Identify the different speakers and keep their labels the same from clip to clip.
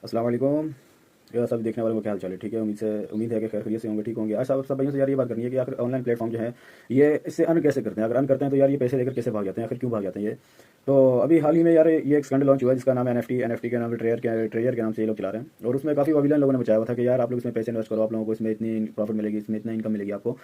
Speaker 1: अस्सलाम वालेकुम। यार सब देखने वालों को क्या हाल चाल है? ठीक है, उम्मीद है कि खैर खैरियत से होंगे, ठीक होंगे। आज सब भाइयों से यार ये बात करनी है कि आखिर ऑनलाइन प्लेटफॉर्म जो है ये इससे अर्न कैसे करते हैं? अगर अर्न करते हैं तो यार ये पैसे लेकर कैसे भाग जाते हैं? आखिर क्यों भाग जाते हैं ये? तो अभी हाल ही में यार ये एक स्कैंडल लॉन्च हुआ है जिसका नाम है एनएफटी के नाम से ट्रेयर के नाम से ये लोग चला रहे हैं। और उसमें काफ़ी वाविलन लोगों ने बचाया हुआ था कि यार आप लोग इसमें पैसे इन्वेस्ट करो, आप लोगों को इसमें इतनी प्रॉफिट मिलेगी, इसमें इतना इनकम मिलेगी आपको।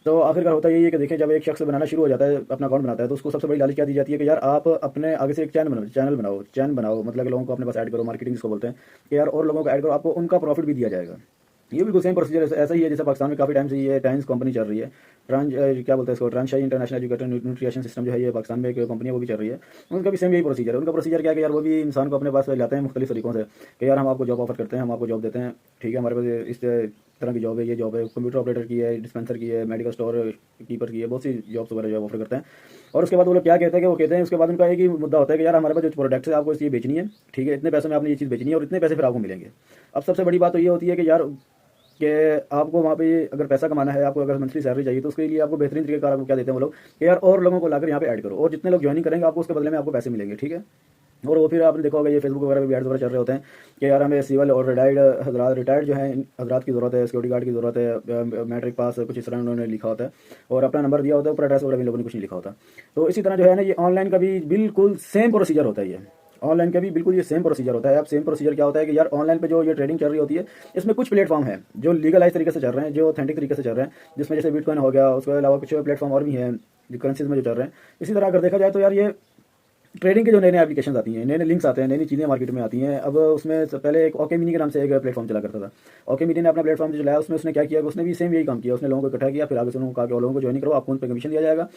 Speaker 1: तो आखिरकार होता यही है कि देखिए, जब एक शख्स बनाना शुरू हो जाता है, अपना अकाउंट बनाता है, तो उसको सबसे बड़ी लालच क्या दी जाती है कि यार आप अपने आगे से एक चैनल बनाओ, मतलब कि लोगों को अपने पास ऐड करो, मार्केटिंग जिसको बोलते हैं कि यार और लोगों को ऐड करो, आपको उनका प्रॉफिट भी दिया जाएगा। ये बिल्कुल सेम प्रोसीजर ऐसा ही है जैसे पाकिस्तान में काफ़ी टाइम से ये टाइम्स कंपनी चल रही है। क्या बोलते हैं इसको, ट्रांसशाई इंटरनेशनल एजुकेटर न्यूट्रिशन सिस्टम जो है, ये पाकिस्तान में एक कंपनी है, वो भी चल रही है। उनका भी सेम यही प्रोसीजर है। उनका प्रोसीजर क्या है कि यार वो भी इंसान को अपने पास लाते हैं मुख्तलिफ तरीकों से कि यार हम आपको जॉब ऑफर करते हैं, हम आपको जॉब देते हैं, ठीक है, हमारे पास इस तरह की जॉब है, ये जॉब है, कंप्यूटर ऑपरेटर की है, डिस्पेंसर की है, मेडिकल स्टोर कीपर की है, बहुत सी जॉब्स वगैरह जॉब ऑफर करते हैं। और उसके बाद वो लोग क्या कहते हैं कि वो कहते हैं, उसके बाद उनका एक ही मुद्दा होता है कि यार हमारे पास जो प्रोडक्ट है आपको ये बेचनी है, ठीक है, इतने पैसों में आपने ये चीज़ बेचनी है और इतने पैसे फिर आपको मिलेंगे। अब सबसे बड़ी बात तो ये होती है कि यार कि आपको वहाँ पे अगर पैसा कमाना है, आपको अगर मंथली सैलरी चाहिए, तो उसके लिए आपको बेहतरीन तरीके का आपको क्या देते हैं वो लोग कि यार और लोगों को लाकर यहाँ पे ऐड करो, और जितने लोग ज्वाइनिंग करेंगे आपको उसके बदले में आपको पैसे मिलेंगे, ठीक है। और वो फिर आपने देखा होगा ये फेसबुक वगैरह पे भी एड्स वगैरह चल रहे होते हैं कि यार हमें सिविल और रिटायर्ड जो है हजरात की ज़रूरत है, सिक्योरिटी गार्ड की ज़रूरत है, मैट्रिक पास कुछ इस तरह उन्होंने लिखा होता है और अपना नंबर दिया होता है, ऊपर एड्रेस वगैरह भी लोगों ने कुछ नहीं लिखा होता। तो इसी तरह जो है ना, ये ऑनलाइन का भी बिल्कुल सेम प्रोसीजर होता है। ये ऑनलाइन का भी बिल्कुल ये सेम प्रोसीजर होता है। अब सेम प्रोसीजर क्या होता है कि यार ऑनलाइन पे जो ये ट्रेडिंग चल रही होती है, इसमें कुछ प्लेटफॉर्म है जो लीगलाइज तरीके से चल रहे हैं, जो ऑथेंटिक तरीके से चल रहे हैं, जिसमें जैसे बिटकॉइन हो गया, उसके अलावा कुछ प्लेटफॉर्म और भी हैं जो करेंसीज में जो चल रहे हैं। इसी तरह अगर देखा जाए तो यार ये ट्रेडिंग के जो नए नए एप्लीकेशन आती हैं, नए नए लिंक्स आते हैं, नई नई चीज़ें मार्केट में आती हैं। अब उसमें से पहले एक ओके मिनी के नाम से एक प्लेटफॉर्म चला करता था। ओके मिनी ने अपना प्लेटफॉर्म जो चलाया, उसमें उसने क्या किया कि उसने भी सेम यही काम किया। उसने लोगों को इकट्ठा किया, फिर आगे से उन्होंने कहा कि और लोगों को ज्वाइन करो, आपको उन पर कमीशन दिया जाएगा।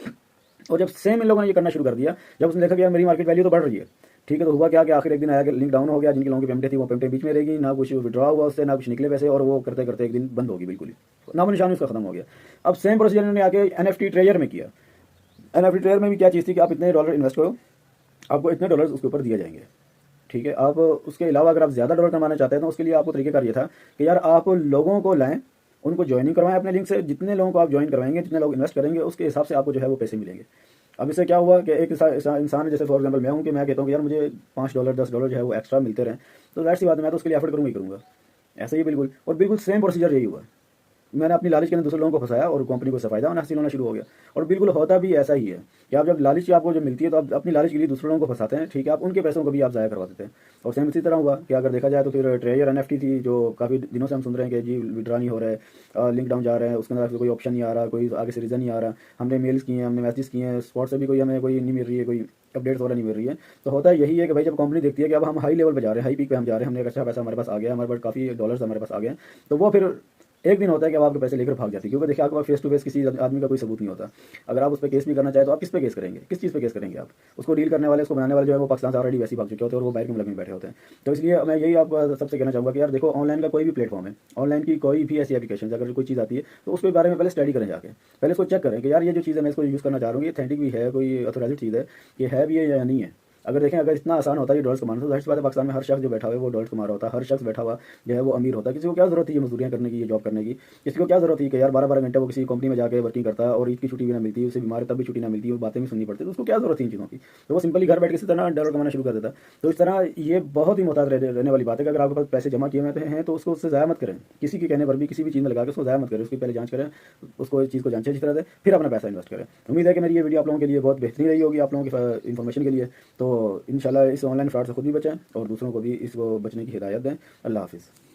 Speaker 1: और जब सेम इन लोगों ने ये करना शुरू कर दिया, जब उसने देखा कि यार मेरी मार्केट वैल्यू तो बढ़ रही है, ठीक है, तो हुआ क्या कि आखिर एक दिन आया कि लिंक डाउन हो गया, जिनके लोगों की पेमेंट थी वो पेमेंट बीच में रहेगी, ना कुछ विड्रॉ हुआ उससे, ना कुछ निकले पैसे, और वो करते करते एक दिन बंद होगी बिल्कुल ही, नामो निशान उसका खत्म हो गया। अब सेम प्रोसीजर इन्होंने आके एनएफटी ट्रेयर में किया। एनएफटी ट्रेयर में भी क्या चीज़ थी कि आप इतने डॉलर इन्वेस्ट करो, आपको इतने डॉलर उसके ऊपर दिए जाएंगे, ठीक है। आप उसके अलावा अगर आप ज़्यादा डॉलर कमाना चाहते हैं तो उसके लिए आपको तरीकेकार ये था कि यार आप लोगों को लाएं, उनको ज्वाइनिंग करवाएं अपने लिंक से। जितने लोगों को आप ज्वाइन करवाएंगे, जितने लोग इन्वेस्ट करेंगे, उसके हिसाब से आपको जो है वो पैसे मिलेंगे। अब इससे क्या हुआ कि एक इंसान जैसे फॉर एग्जांपल मैं हूँ, कि मैं कहता हूँ कि यार मुझे $5 $10 जो है वो एक्स्ट्रा मिलते रहें, तो जाहिर सी बात है मैं तो उसके लिए एफर्ट करूँगा ही करूँगा। ऐसे ही बिल्कुल, और बिल्कुल सेम प्रोसीजर यही हुआ। मैंने अपनी लालच के अंदर दूसरे लोगों को फंसाया और कंपनी को फ़ायदा होना हासिल होना शुरू हो गया। और बिल्कुल होता भी ऐसा ही है कि आप जब लालच आपको जब मिलती है तो आप अपनी लालच के लिए दूसरे लोगों को फंसाते हैं, ठीक है, आप उनके पैसों को भी आप ज़ाया करवा देते हैं। और सेम इसी तरह हुआ कि अगर देखा जाए तो फिर ट्रेयर एनएफटी थी, जो काफ़ी दिनों से हम सुन रहे हैं कि जी विड्रा नहीं हो रहा है, लिंक डाउन जा रहे हैं, उसके अंदर कोई ऑप्शन नहीं आ रहा, कोई आगे से रीज़न नहीं आ रहा। हमने मेल्स किए हैं, हमने मैसेज किए हैं, स्पॉट से भी कोई हमें कोई नहीं मिल रही है, कोई अपडेट्स वगैरह नहीं मिल रही है। तो होता यही है कि भाई जब कंपनी देखती है कि अब हम हाई लेवल पे जा रहे हैं, हाई पीक पे हम जा रहे हैं, हमने एक अच्छा पैसा हमारे पास आ गया, हमारे पास काफ़ी डॉलर्स हमारे पास आ गए, तो वो फिर एक दिन होता है कि अब आपके पैसे लेकर भाग जाती है। क्योंकि देखिए आपके पास फेस टू फेस किसी आदमी का कोई सबूत नहीं होता। अगर आप उस पर केस भी करना चाहे तो आप किस पे केस करेंगे, किस चीज़ पे केस करेंगे? आप उसको डील करने वाले, उसको बनाने वाले जो है वो पाकिस्तान से ऑलरेडी वैसे ही भाग चुके होते हैं और वो बाहर के मुल्क में बैठे होते हैं। तो इसलिए मैं यही आपको सबसे कहना चाहूँगा कि यार देखो, ऑनलाइन का कोई भी प्लेटफॉर्म है, ऑनलाइन की कोई भी ऐसी एप्लीकेशन अगर कोई चीज़ आती है तो उसके बारे में पहले स्टडी करें जाके, पहले उसको चेक करें कि यार ये जो चीज़ है मैं इसको यूज़ करना चाह रहा हूँ, ये ऑथेंटिक भी है, कोई ऑथोराइज्ड चीज़ है, ये है भी है या नहीं है। अगर देखें, अगर इतना आसान होता है ये डॉलर्स कमाना, तो जाहिर सी बात है पाकिस्तान में हर शख्स जो बैठा हुआ है वो डॉलर्स कमा रहा होता है, हर शख्स बैठा हुआ जो है वो अमीर होता है। किसी को क्या जरूरत है ये मजदूरियाँ करने की, ये जॉब करने की? किसी को क्या जरूरत है कि यार 12-12 घंटे वो किसी कंपनी में जाकर वर्किंग करता है और ईद की छुट्टी भी ना मिलती है, उसे बीमार है तब भी छुट्टी ना मिलती है, और बातें भी सुननी पड़ती है, तो उसको क्या जरूरत है इन चीज़ों की? तो वो सिंपली घर बैठ के इसी तरह डॉलर कमाना शुरू कर देता है। तो इस तरह ये बहुत ही मोहतात रहने वाली बात है कि अगर आपके पास पैसे जमा किए हुए हैं तो उसको उससे ज़ाया मत करें, किसी के कहने पर भी किसी भी चीज़ में लगा के उसको ज़ाया मत करें, उसकी पहले जांच करें, उसको इस चीज़ को जांचें अच्छी तरह से, फिर अपना पैसा इन्वेस्ट करें। उम्मीद है कि मेरी ये वीडियो आप लोगों के लिए बहुत बेहतरीन रही होगी, आप लोगों की इन्फॉर्मेशन के लिए। तो इंशाल्लाह इस ऑनलाइन फ्रॉड से खुद भी बचें और दूसरों को भी इसको बचने की हिदायत दें। अल्लाह हाफिज़।